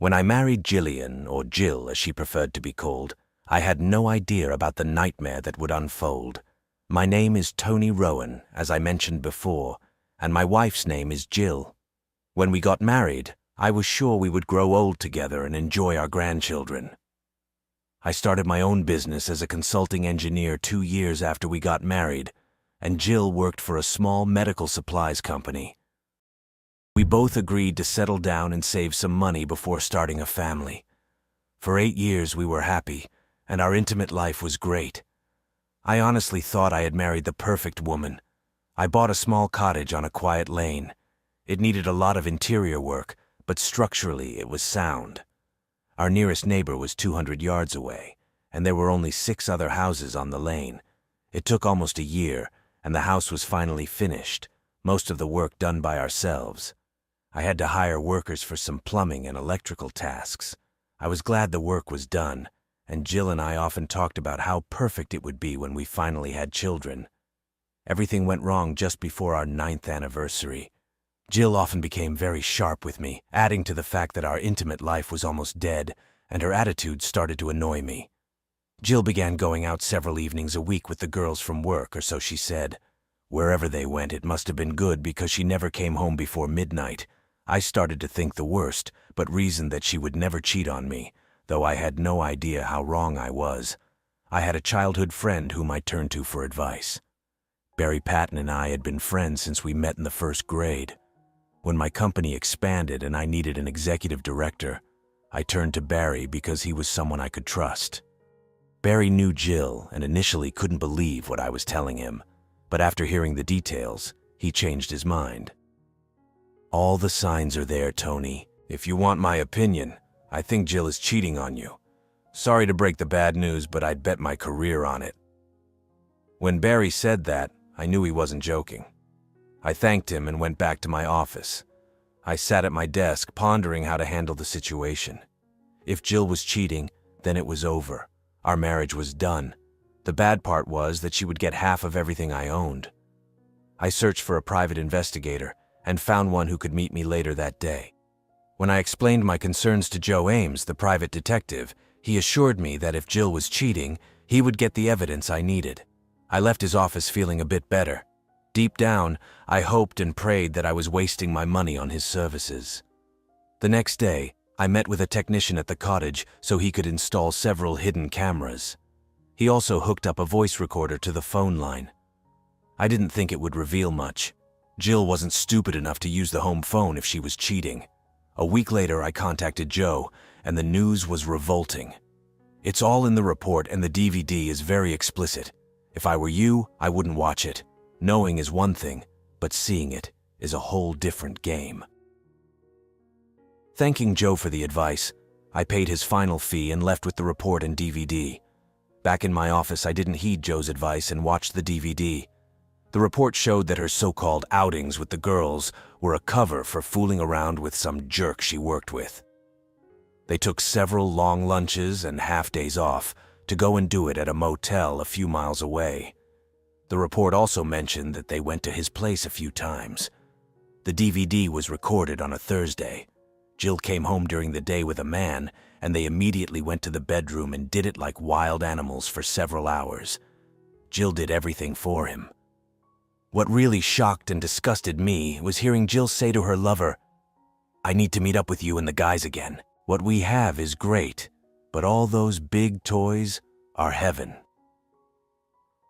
When I married Jillian, or Jill as she preferred to be called, I had no idea about the nightmare that would unfold. My name is Tony Rowan, as I mentioned before, and my wife's name is Jill. When we got married, I was sure we would grow old together and enjoy our grandchildren. I started my own business as a consulting engineer 2 years after we got married, and Jill worked for a small medical supplies company. We both agreed to settle down and save some money before starting a family. For 8 years we were happy, and our intimate life was great. I honestly thought I had married the perfect woman. I bought a small cottage on a quiet lane. It needed a lot of interior work, but structurally it was sound. Our nearest neighbor was 200 yards away, and there were only 6 other houses on the lane. It took almost a year, and the house was finally finished, most of the work done by ourselves. I had to hire workers for some plumbing and electrical tasks. I was glad the work was done, and Jill and I often talked about how perfect it would be when we finally had children. Everything went wrong just before our 9th anniversary. Jill often became very sharp with me, adding to the fact that our intimate life was almost dead, and her attitude started to annoy me. Jill began going out several evenings a week with the girls from work, or so she said. Wherever they went, it must have been good because she never came home before midnight. I started to think the worst, but reasoned that she would never cheat on me, though I had no idea how wrong I was. I had a childhood friend whom I turned to for advice. Barry Patton and I had been friends since we met in the 1st grade. When my company expanded and I needed an executive director, I turned to Barry because he was someone I could trust. Barry knew Jill and initially couldn't believe what I was telling him, but after hearing the details, he changed his mind. All the signs are there, Tony. If you want my opinion, I think Jill is cheating on you. Sorry to break the bad news, but I'd bet my career on it. When Barry said that, I knew he wasn't joking. I thanked him and went back to my office. I sat at my desk pondering how to handle the situation. If Jill was cheating, then it was over. Our marriage was done. The bad part was that she would get half of everything I owned. I searched for a private investigator and found one who could meet me later that day. When I explained my concerns to Joe Ames, the private detective, he assured me that if Jill was cheating, he would get the evidence I needed. I left his office feeling a bit better. Deep down, I hoped and prayed that I was wasting my money on his services. The next day, I met with a technician at the cottage so he could install several hidden cameras. He also hooked up a voice recorder to the phone line. I didn't think it would reveal much. Jill wasn't stupid enough to use the home phone if she was cheating. A week later, I contacted Joe, and the news was revolting. It's all in the report, and the DVD is very explicit. If I were you, I wouldn't watch it. Knowing is one thing, but seeing it is a whole different game. Thanking Joe for the advice, I paid his final fee and left with the report and DVD. Back in my office, I didn't heed Joe's advice and watched the DVD. The report showed that her so-called outings with the girls were a cover for fooling around with some jerk she worked with. They took several long lunches and half-days off to go and do it at a motel a few miles away. The report also mentioned that they went to his place a few times. The DVD was recorded on a Thursday. Jill came home during the day with a man, and they immediately went to the bedroom and did it like wild animals for several hours. Jill did everything for him. What really shocked and disgusted me was hearing Jill say to her lover, "I need to meet up with you and the guys again. What we have is great, but all those big toys are heaven."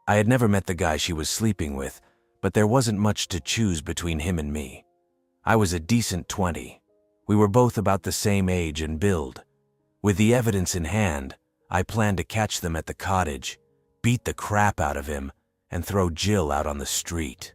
I had never met the guy she was sleeping with, but there wasn't much to choose between him and me. I was a decent 20. We were both about the same age and build. With the evidence in hand, I planned to catch them at the cottage, beat the crap out of him, and throw Jill out on the street.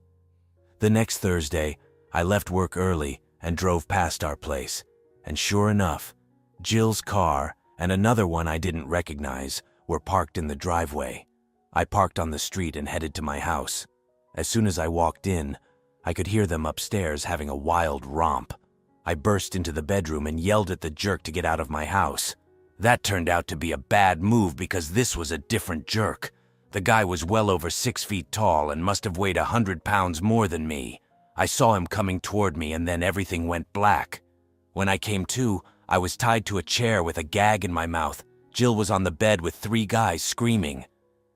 The next Thursday, I left work early and drove past our place, and sure enough, Jill's car and another one I didn't recognize were parked in the driveway. I parked on the street and headed to my house. As soon as I walked in, I could hear them upstairs having a wild romp. I burst into the bedroom and yelled at the jerk to get out of my house. That turned out to be a bad move because this was a different jerk. The guy was well over 6 feet tall and must have weighed 100 pounds more than me. I saw him coming toward me and then everything went black. When I came to, I was tied to a chair with a gag in my mouth. Jill was on the bed with 3 guys screaming.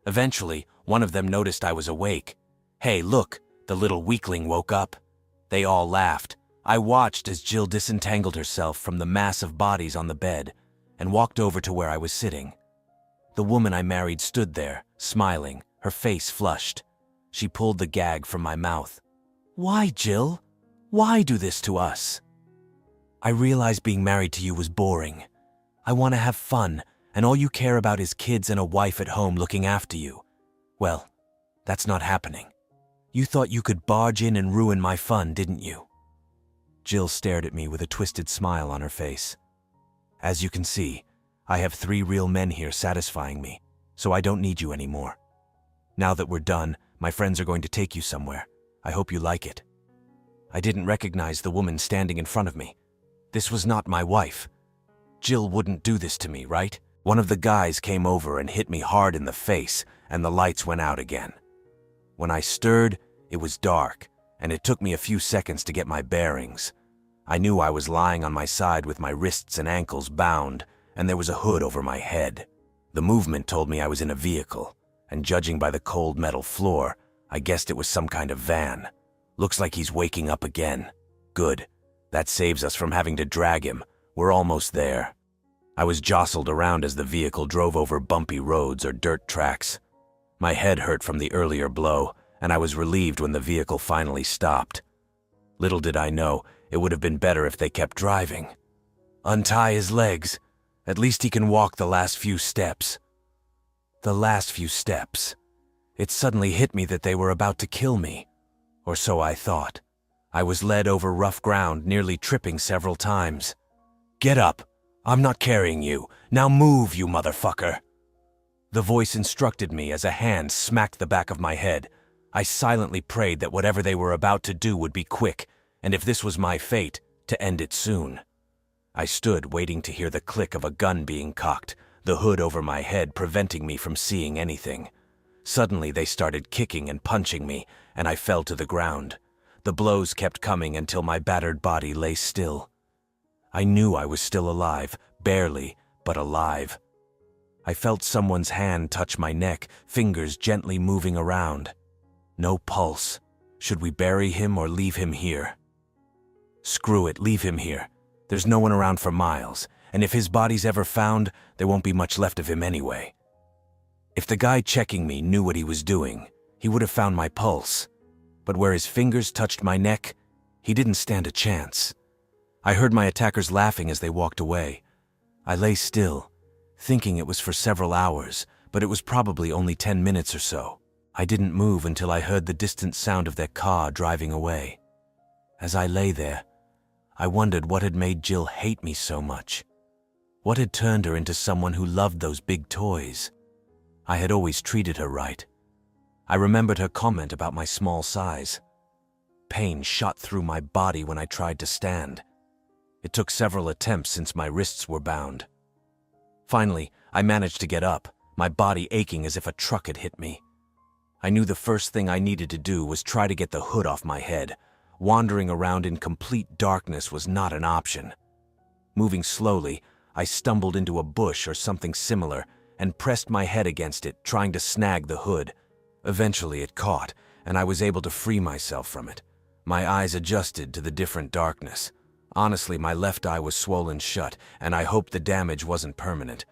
Eventually, one of them noticed I was awake. "Hey, look," the little weakling woke up. They all laughed. I watched as Jill disentangled herself from the mass of bodies on the bed and walked over to where I was sitting. The woman I married stood there, smiling, her face flushed. She pulled the gag from my mouth. "Why, Jill? Why do this to us?" "I realized being married to you was boring. I want to have fun, and all you care about is kids and a wife at home looking after you. Well, that's not happening. You thought you could barge in and ruin my fun, didn't you?" Jill stared at me with a twisted smile on her face. "As you can see, I have 3 real men here satisfying me, so I don't need you anymore. Now that we're done, my friends are going to take you somewhere. I hope you like it." I didn't recognize the woman standing in front of me. This was not my wife. Jill wouldn't do this to me, right? One of the guys came over and hit me hard in the face, and the lights went out again. When I stirred, it was dark, and it took me a few seconds to get my bearings. I knew I was lying on my side with my wrists and ankles bound, and there was a hood over my head. The movement told me I was in a vehicle, and judging by the cold metal floor, I guessed it was some kind of van. Looks like he's waking up again. Good. That saves us from having to drag him. We're almost there. I was jostled around as the vehicle drove over bumpy roads or dirt tracks. My head hurt from the earlier blow, and I was relieved when the vehicle finally stopped. Little did I know, it would have been better if they kept driving. Untie his legs. At least he can walk the last few steps. The last few steps. It suddenly hit me that they were about to kill me. Or so I thought. I was led over rough ground, nearly tripping several times. "Get up. I'm not carrying you. Now move, you motherfucker." The voice instructed me as a hand smacked the back of my head. I silently prayed that whatever they were about to do would be quick, and if this was my fate, to end it soon. I stood waiting to hear the click of a gun being cocked, the hood over my head preventing me from seeing anything. Suddenly they started kicking and punching me, and I fell to the ground. The blows kept coming until my battered body lay still. I knew I was still alive, barely, but alive. I felt someone's hand touch my neck, fingers gently moving around. No pulse. Should we bury him or leave him here? Screw it, leave him here. There's no one around for miles, and if his body's ever found, there won't be much left of him anyway. If the guy checking me knew what he was doing, he would have found my pulse. But where his fingers touched my neck, he didn't stand a chance. I heard my attackers laughing as they walked away. I lay still, thinking it was for several hours, but it was probably only 10 minutes or so. I didn't move until I heard the distant sound of their car driving away. As I lay there, I wondered what had made Jill hate me so much. What had turned her into someone who loved those big toys? I had always treated her right. I remembered her comment about my small size. Pain shot through my body when I tried to stand. It took several attempts since my wrists were bound. Finally, I managed to get up, my body aching as if a truck had hit me. I knew the first thing I needed to do was try to get the hood off my head. Wandering around in complete darkness was not an option. Moving slowly, I stumbled into a bush or something similar and pressed my head against it, trying to snag the hood. Eventually it caught, and I was able to free myself from it. My eyes adjusted to the different darkness. Honestly, my left eye was swollen shut, and I hoped the damage wasn't permanent.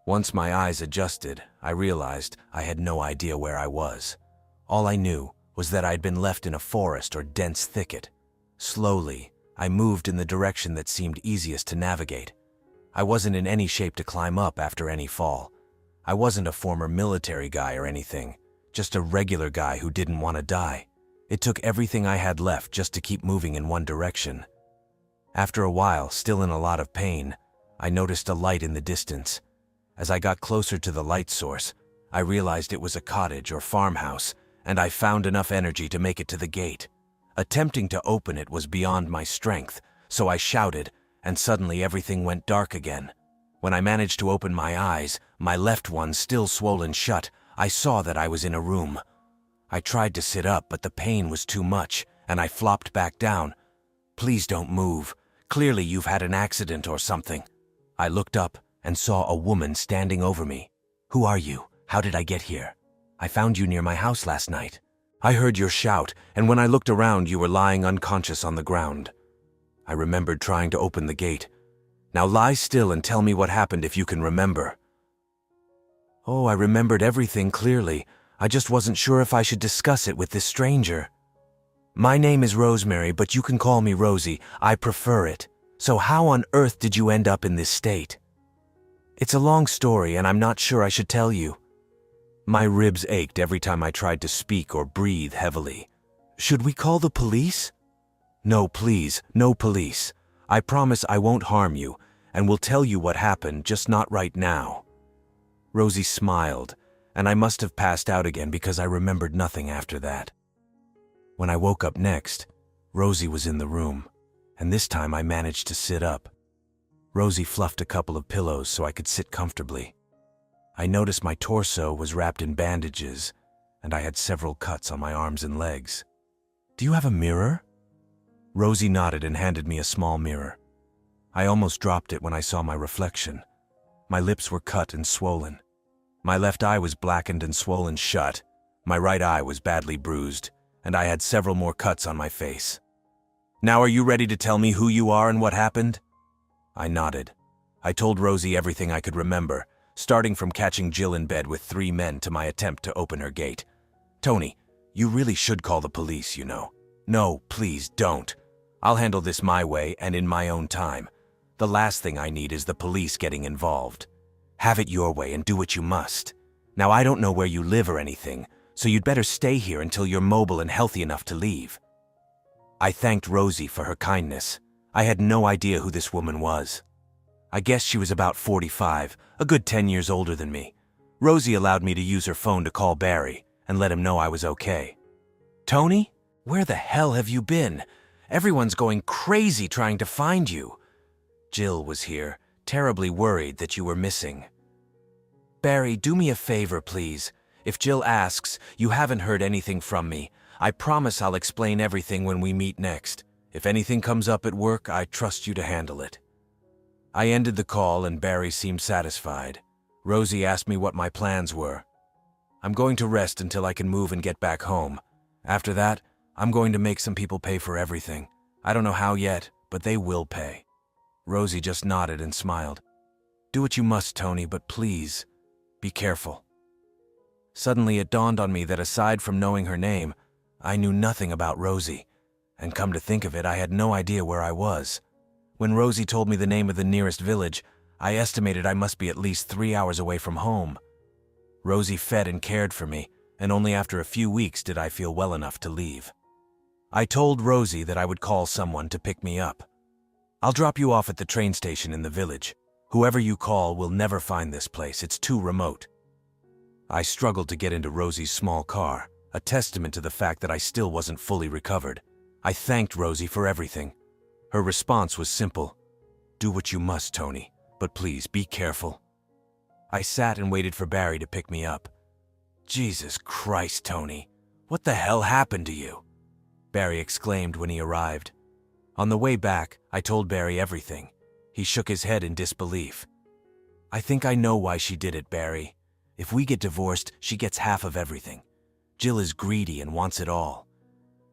Once my eyes adjusted, I realized I had no idea where I was. All I knew was that I'd been left in a forest or dense thicket. Slowly, I moved in the direction that seemed easiest to navigate. I wasn't in any shape to climb up after any fall. I wasn't a former military guy or anything, just a regular guy who didn't want to die. It took everything I had left just to keep moving in one direction. After a while, still in a lot of pain, I noticed a light in the distance. As I got closer to the light source, I realized it was a cottage or farmhouse, and I found enough energy to make it to the gate. Attempting to open it was beyond my strength, so I shouted, and suddenly everything went dark again. When I managed to open my eyes, my left one still swollen shut, I saw that I was in a room. I tried to sit up, but the pain was too much, and I flopped back down. "Please don't move. Clearly you've had an accident or something." I looked up and saw a woman standing over me. "Who are you? How did I get here?" "I found you near my house last night. I heard your shout, and when I looked around you were lying unconscious on the ground." I remembered trying to open the gate. "Now lie still and tell me what happened if you can remember." Oh, I remembered everything clearly. I just wasn't sure if I should discuss it with this stranger. "My name is Rosemary, but you can call me Rosie. I prefer it. So how on earth did you end up in this state?" "It's a long story, and I'm not sure I should tell you." My ribs ached every time I tried to speak or breathe heavily. "Should we call the police?" "No, please, no police. I promise I won't harm you, and will tell you what happened, just not right now." Rosie smiled, and I must have passed out again because I remembered nothing after that. When I woke up next, Rosie was in the room, and this time I managed to sit up. Rosie fluffed a couple of pillows so I could sit comfortably. I noticed my torso was wrapped in bandages, and I had several cuts on my arms and legs. "Do you have a mirror?" Rosie nodded and handed me a small mirror. I almost dropped it when I saw my reflection. My lips were cut and swollen. My left eye was blackened and swollen shut. My right eye was badly bruised, and I had several more cuts on my face. "Now are you ready to tell me who you are and what happened?" I nodded. I told Rosie everything I could remember, starting from catching Jill in bed with 3 men to my attempt to open her gate. "Tony, you really should call the police, you know." "No, please don't. I'll handle this my way and in my own time. The last thing I need is the police getting involved. Have it your way and do what you must. Now I don't know where you live or anything, so you'd better stay here until you're mobile and healthy enough to leave." I thanked Rosie for her kindness. I had no idea who this woman was. I guess she was about 45, a good 10 years older than me. Rosie allowed me to use her phone to call Barry and let him know I was okay. "Tony, where the hell have you been? Everyone's going crazy trying to find you." Jill was here, terribly worried that you were missing. "Barry, do me a favor, please. If Jill asks, you haven't heard anything from me. I promise I'll explain everything when we meet next. If anything comes up at work, I trust you to handle it." I ended the call and Barry seemed satisfied. Rosie asked me what my plans were. "I'm going to rest until I can move and get back home. After that, I'm going to make some people pay for everything. I don't know how yet, but they will pay." Rosie just nodded and smiled. "Do what you must, Tony, but please, be careful." Suddenly it dawned on me that aside from knowing her name, I knew nothing about Rosie, and come to think of it, I had no idea where I was. When Rosie told me the name of the nearest village, I estimated I must be at least 3 hours away from home. Rosie fed and cared for me, and only after a few weeks did I feel well enough to leave. I told Rosie that I would call someone to pick me up. "I'll drop you off at the train station in the village. Whoever you call will never find this place, it's too remote." I struggled to get into Rosie's small car, a testament to the fact that I still wasn't fully recovered. I thanked Rosie for everything. Her response was simple. "Do what you must, Tony, but please be careful." I sat and waited for Barry to pick me up. "Jesus Christ, Tony, what the hell happened to you?" Barry exclaimed when he arrived. On the way back, I told Barry everything. He shook his head in disbelief. "I think I know why she did it, Barry. If we get divorced, she gets half of everything. Jill is greedy and wants it all.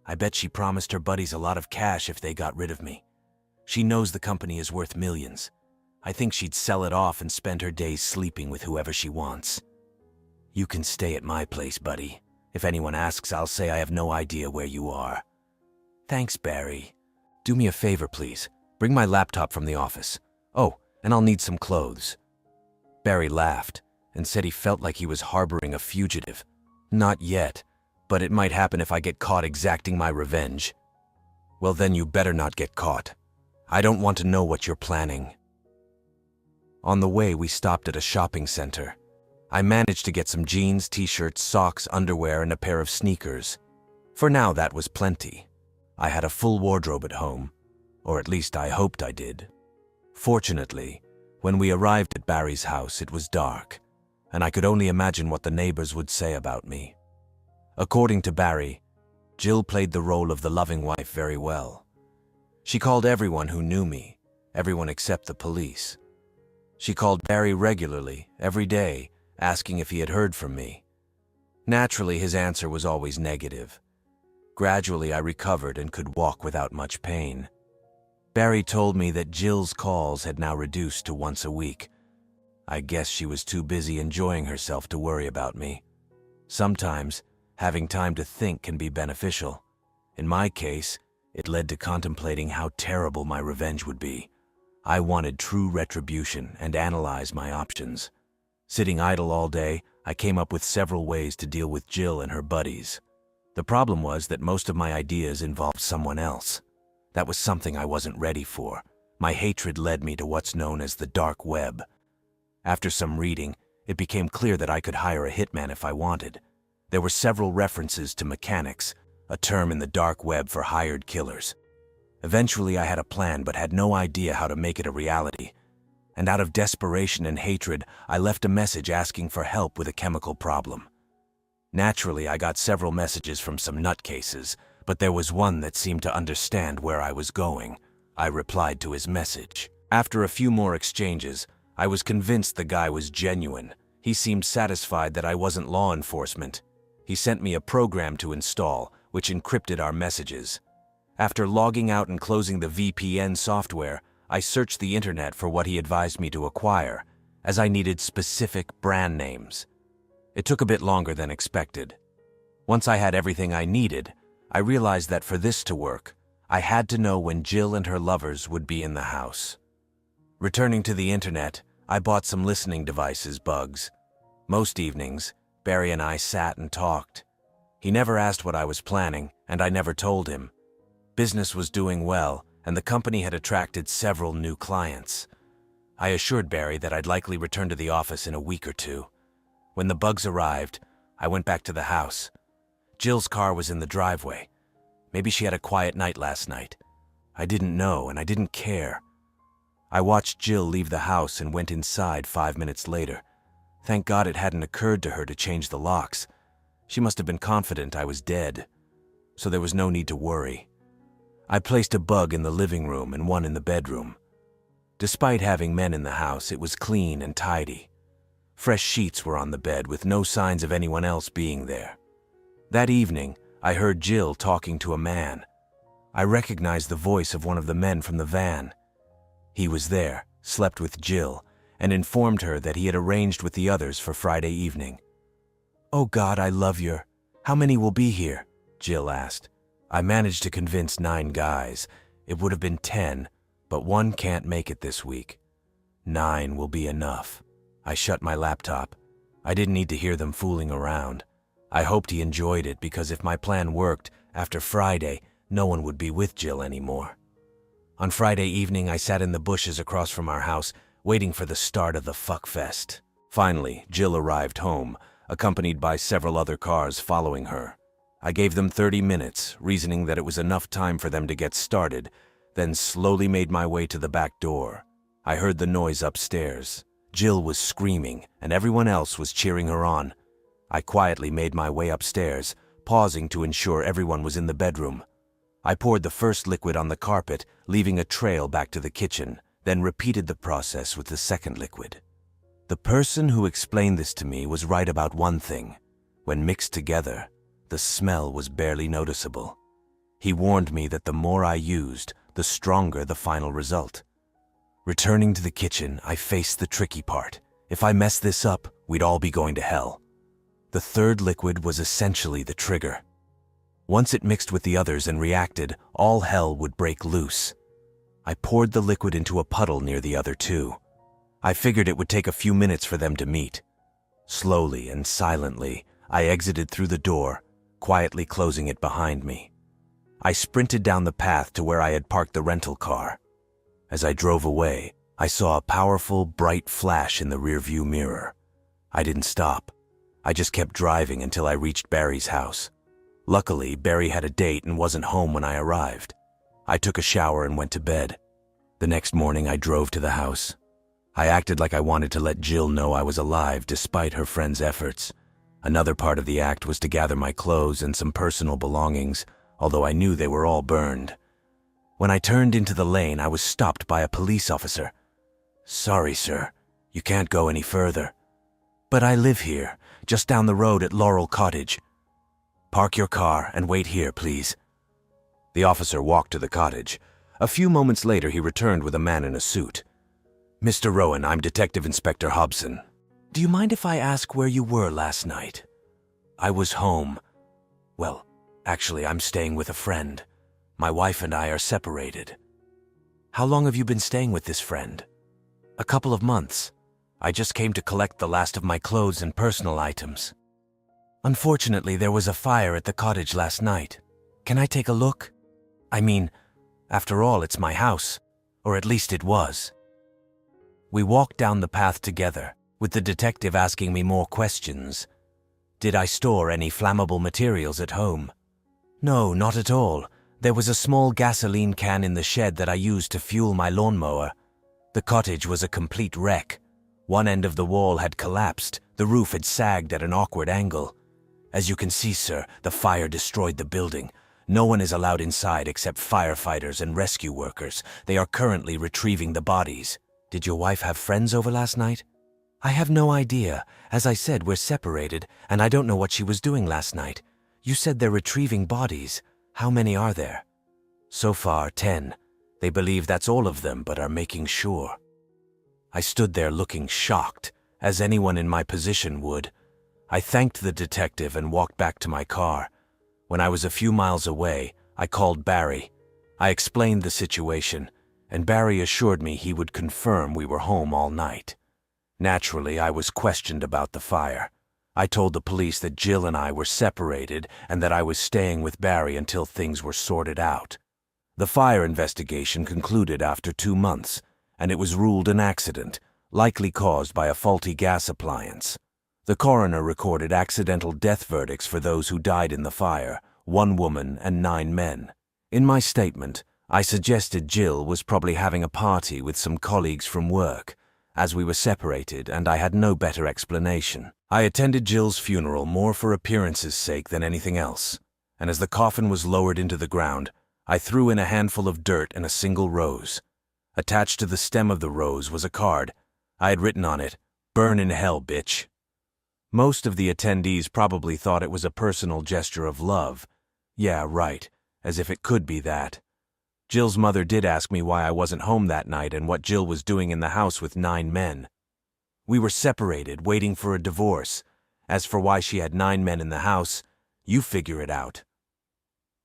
I bet she promised her buddies a lot of cash if they got rid of me. She knows the company is worth millions. I think she'd sell it off and spend her days sleeping with whoever she wants. You can stay at my place, buddy. If anyone asks, I'll say I have no idea where you are." "Thanks, Barry. Do me a favor, please. Bring my laptop from the office. Oh, and I'll need some clothes." Barry laughed and said he felt like he was harboring a fugitive. "Not yet, but it might happen if I get caught exacting my revenge." "Well, then you better not get caught. I don't want to know what you're planning." On the way, we stopped at a shopping center. I managed to get some jeans, t-shirts, socks, underwear, and a pair of sneakers. For now, that was plenty. I had a full wardrobe at home, or at least I hoped I did. Fortunately, when we arrived at Barry's house, it was dark, and I could only imagine what the neighbors would say about me. According to Barry, Jill played the role of the loving wife very well. She called everyone who knew me, everyone except the police. She called Barry regularly, every day, asking if he had heard from me. Naturally, his answer was always negative. Gradually, I recovered and could walk without much pain. Barry told me that Jill's calls had now reduced to once a week. I guess she was too busy enjoying herself to worry about me. Sometimes, having time to think can be beneficial. In my case, it led to contemplating how terrible my revenge would be. I wanted true retribution and analyzed my options. Sitting idle all day, I came up with several ways to deal with Jill and her buddies. The problem was that most of my ideas involved someone else. That was something I wasn't ready for. My hatred led me to what's known as the dark web. After some reading, it became clear that I could hire a hitman if I wanted. There were several references to mechanics, a term in the dark web for hired killers. Eventually, I had a plan but had no idea how to make it a reality. And out of desperation and hatred, I left a message asking for help with a chemical problem. Naturally, I got several messages from some nutcases, but there was one that seemed to understand where I was going. I replied to his message. After a few more exchanges, I was convinced the guy was genuine. He seemed satisfied that I wasn't law enforcement. He sent me a program to install, which encrypted our messages. After logging out and closing the VPN software, I searched the internet for what he advised me to acquire, as I needed specific brand names. It took a bit longer than expected. Once I had everything I needed, I realized that for this to work, I had to know when Jill and her lovers would be in the house. Returning to the internet, I bought some listening devices, bugs. Most evenings, Barry and I sat and talked. He never asked what I was planning, and I never told him. Business was doing well, and the company had attracted several new clients. I assured Barry that I'd likely return to the office in a week or two. When the bugs arrived, I went back to the house. Jill's car was in the driveway. Maybe she had a quiet night last night. I didn't know, and I didn't care. I watched Jill leave the house and went inside 5 minutes later. Thank God it hadn't occurred to her to change the locks. She must have been confident I was dead, so there was no need to worry. I placed a bug in the living room and one in the bedroom. Despite having men in the house, it was clean and tidy. Fresh sheets were on the bed with no signs of anyone else being there. That evening, I heard Jill talking to a man. I recognized the voice of one of the men from the van. He was there, slept with Jill, and informed her that he had arranged with the others for Friday evening. "Oh God, I love you. How many will be here?" Jill asked. I managed to convince 9 guys. It would have been 10, but one can't make it this week. 9 will be enough. I shut my laptop. I didn't need to hear them fooling around. I hoped he enjoyed it because if my plan worked, after Friday, no one would be with Jill anymore. On Friday evening, I sat in the bushes across from our house, waiting for the start of the fuckfest. Finally, Jill arrived home, accompanied by several other cars following her. I gave them 30 minutes, reasoning that it was enough time for them to get started, then slowly made my way to the back door. I heard the noise upstairs. Jill was screaming, and everyone else was cheering her on. I quietly made my way upstairs, pausing to ensure everyone was in the bedroom. I poured the first liquid on the carpet, leaving a trail back to the kitchen, then repeated the process with the second liquid. The person who explained this to me was right about one thing. When mixed together, the smell was barely noticeable. He warned me that the more I used, the stronger the final result. Returning to the kitchen, I faced the tricky part. If I messed this up, we'd all be going to hell. The third liquid was essentially the trigger. Once it mixed with the others and reacted, all hell would break loose. I poured the liquid into a puddle near the other 2. I figured it would take a few minutes for them to meet. Slowly and silently, I exited through the door, quietly closing it behind me. I sprinted down the path to where I had parked the rental car. As I drove away, I saw a powerful, bright flash in the rearview mirror. I didn't stop. I just kept driving until I reached Barry's house. Luckily, Barry had a date and wasn't home when I arrived. I took a shower and went to bed. The next morning, I drove to the house. I acted like I wanted to let Jill know I was alive despite her friend's efforts. Another part of the act was to gather my clothes and some personal belongings, although I knew they were all burned. When I turned into the lane, I was stopped by a police officer. "Sorry, sir, you can't go any further." "But I live here, just down the road at Laurel Cottage." "Park your car and wait here, please." The officer walked to the cottage. A few moments later, he returned with a man in a suit. "Mr. Rowan, I'm Detective Inspector Hobson. Do you mind if I ask where you were last night?" "I was home. Well, actually, I'm staying with a friend. My wife and I are separated." "How long have you been staying with this friend?" "A couple of months. I just came to collect the last of my clothes and personal items." "Unfortunately, there was a fire at the cottage last night. Can I take a look? I mean, after all, it's my house, or at least it was." We walked down the path together, with the detective asking me more questions. Did I store any flammable materials at home? No, not at all. There was a small gasoline can in the shed that I used to fuel my lawnmower. The cottage was a complete wreck. One end of the wall had collapsed, the roof had sagged at an awkward angle. As you can see, sir, the fire destroyed the building. No one is allowed inside except firefighters and rescue workers. They are currently retrieving the bodies. Did your wife have friends over last night? I have no idea. As I said, we're separated, and I don't know what she was doing last night. You said they're retrieving bodies. How many are there? So far, 10. They believe that's all of them, but are making sure. I stood there looking shocked, as anyone in my position would. I thanked the detective and walked back to my car. When I was a few miles away, I called Barry. I explained the situation, and Barry assured me he would confirm we were home all night. Naturally, I was questioned about the fire. I told the police that Jill and I were separated and that I was staying with Barry until things were sorted out. The fire investigation concluded after 2 months, and it was ruled an accident, likely caused by a faulty gas appliance. The coroner recorded accidental death verdicts for those who died in the fire, 1 woman and 9 men. In my statement, I suggested Jill was probably having a party with some colleagues from work, as we were separated and I had no better explanation. I attended Jill's funeral more for appearance's sake than anything else, and as the coffin was lowered into the ground, I threw in a handful of dirt and a single rose. Attached to the stem of the rose was a card. I had written on it, "Burn in hell, bitch." Most of the attendees probably thought it was a personal gesture of love. Yeah, right, as if it could be that. Jill's mother did ask me why I wasn't home that night and what Jill was doing in the house with 9 men. We were separated, waiting for a divorce. As for why she had 9 men in the house, you figure it out.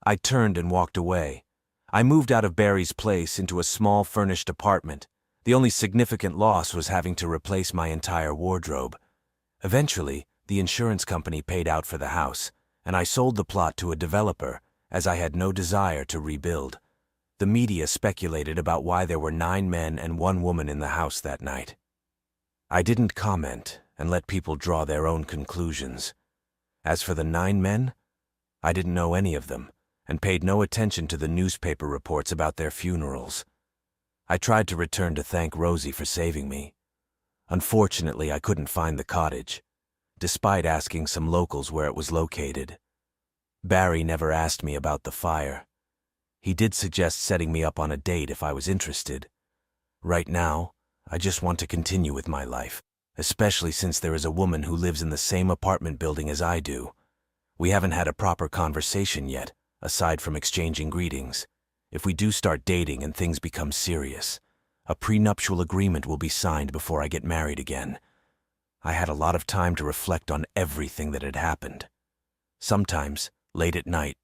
I turned and walked away. I moved out of Barry's place into a small furnished apartment. The only significant loss was having to replace my entire wardrobe. Eventually, the insurance company paid out for the house, and I sold the plot to a developer, as I had no desire to rebuild. The media speculated about why there were 9 men and 1 woman in the house that night. I didn't comment and let people draw their own conclusions. As for the 9 men, I didn't know any of them, and paid no attention to the newspaper reports about their funerals. I tried to return to thank Rosie for saving me. Unfortunately, I couldn't find the cottage, despite asking some locals where it was located. Barry never asked me about the fire. He did suggest setting me up on a date if I was interested. Right now, I just want to continue with my life, especially since there is a woman who lives in the same apartment building as I do. We haven't had a proper conversation yet, aside from exchanging greetings. If we do start dating and things become serious, a prenuptial agreement will be signed before I get married again. I had a lot of time to reflect on everything that had happened. Sometimes, late at night,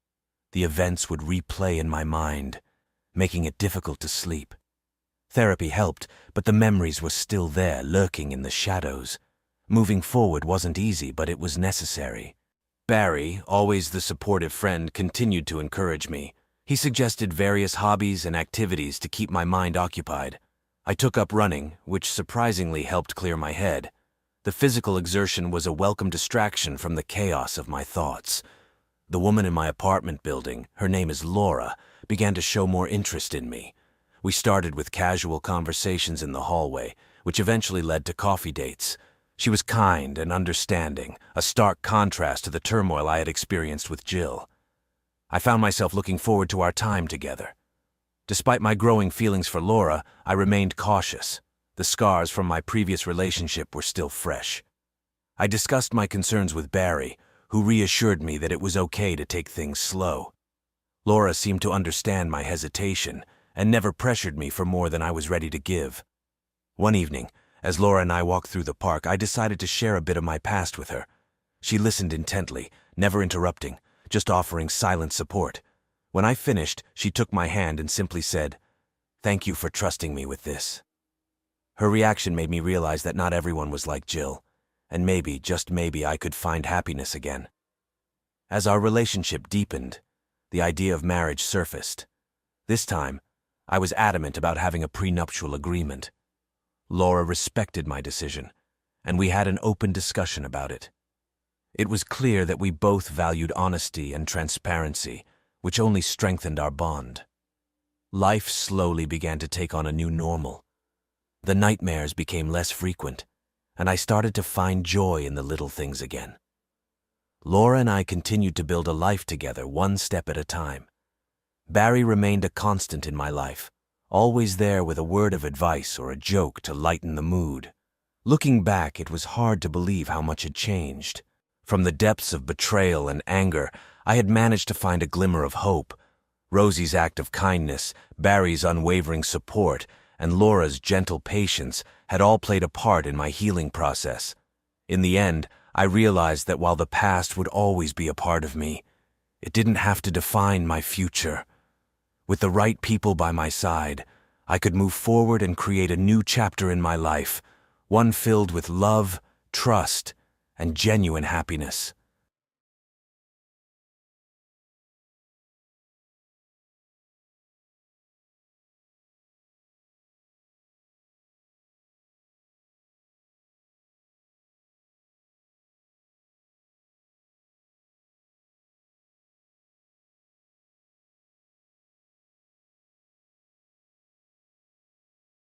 the events would replay in my mind, making it difficult to sleep. Therapy helped, but the memories were still there, lurking in the shadows. Moving forward wasn't easy, but it was necessary. Barry, always the supportive friend, continued to encourage me. He suggested various hobbies and activities to keep my mind occupied. I took up running, which surprisingly helped clear my head. The physical exertion was a welcome distraction from the chaos of my thoughts. The woman in my apartment building, her name is Laura, began to show more interest in me. We started with casual conversations in the hallway, which eventually led to coffee dates. She was kind and understanding, a stark contrast to the turmoil I had experienced with Jill. I found myself looking forward to our time together. Despite my growing feelings for Laura, I remained cautious. The scars from my previous relationship were still fresh. I discussed my concerns with Barry, who reassured me that it was okay to take things slow. Laura seemed to understand my hesitation and never pressured me for more than I was ready to give. One evening, as Laura and I walked through the park, I decided to share a bit of my past with her. She listened intently, never interrupting, just offering silent support. When I finished, she took my hand and simply said, "Thank you for trusting me with this." Her reaction made me realize that not everyone was like Jill, and maybe, just maybe, I could find happiness again. As our relationship deepened, the idea of marriage surfaced. This time, I was adamant about having a prenuptial agreement. Laura respected my decision, and we had an open discussion about it. It was clear that we both valued honesty and transparency, which only strengthened our bond. Life slowly began to take on a new normal. The nightmares became less frequent, and I started to find joy in the little things again. Laura and I continued to build a life together, one step at a time. Barry remained a constant in my life, always there with a word of advice or a joke to lighten the mood. Looking back, it was hard to believe how much had changed. From the depths of betrayal and anger, I had managed to find a glimmer of hope. Rosie's act of kindness, Barry's unwavering support, and Laura's gentle patience had all played a part in my healing process. In the end, I realized that while the past would always be a part of me, it didn't have to define my future. With the right people by my side, I could move forward and create a new chapter in my life, one filled with love, trust, and genuine happiness.